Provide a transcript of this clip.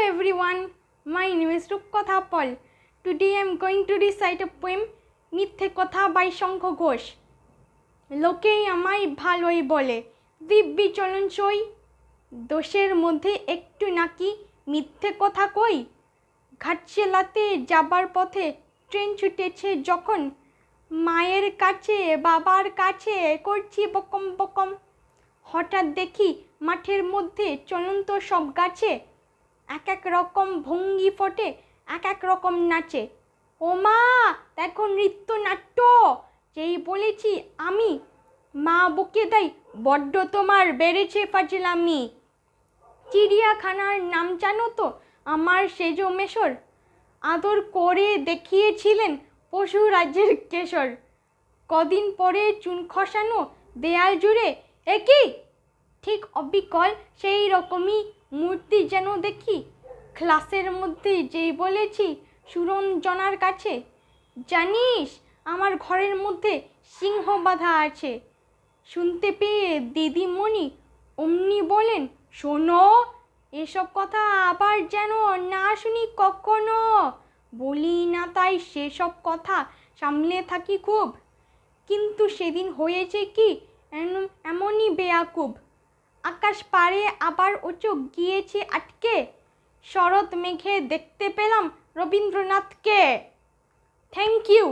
everyone, my name is Rupkotha Paul. Today I am going to recite a poem, Mithe Kotha by Shankho Ghosh. লোকেই আমায় ভালোই বলে দিব্যি চলন সই দোষের মধ্যে একটু নাকি মিথ্যে কথা কই ঘাটশিলাতে যাবার পথে ট্রেন ছুটেছে যখন মায়ের কাছে বাবার কাছে করছি বকম বকম হঠাৎ দেখি মাঠের মধ্যে চলন্ত সব গাছে এক এক রকম ভঙ্গি ফোটে এক এক রকম নাচে ও মা দেখো নৃত্যনাট্য যেই বলেছি আমি মা বকে দেয় বড্ড তোমার বেড়েছে ফাজলামি চিড়িয়াখানার নাম জানো তো আমার সেজ মেশর আদর করে দেখিয়েছিলেন পশু রাজ্যের কেশর কদিন পরে চুন খসানো দেয়াল জুড়ে একই ঠিক অবিকল সেই রকমই মূর্তি যেন দেখি ক্লাসের মধ্যে যেই বলেছি সুরঞ্জনার কাছে জানিস আমার ঘরের মধ্যে সিংহ বাঁধা আছে শুনতে পেয়ে দিদিমণি অমনি বলেন শোনো এসব কথা আবার যেন না শুনি কখনো বলি না তাই সেসব কথা সামলে থাকি খুব কিন্তু সেদিন হয়েছে কি এমনই বেয়াকুব আকাশ পারে আবার ও চোখ গিয়েছে আটকে শরৎ মেঘে দেখতে পেলাম রবীন্দ্রনাথকে থ্যাংক ইউ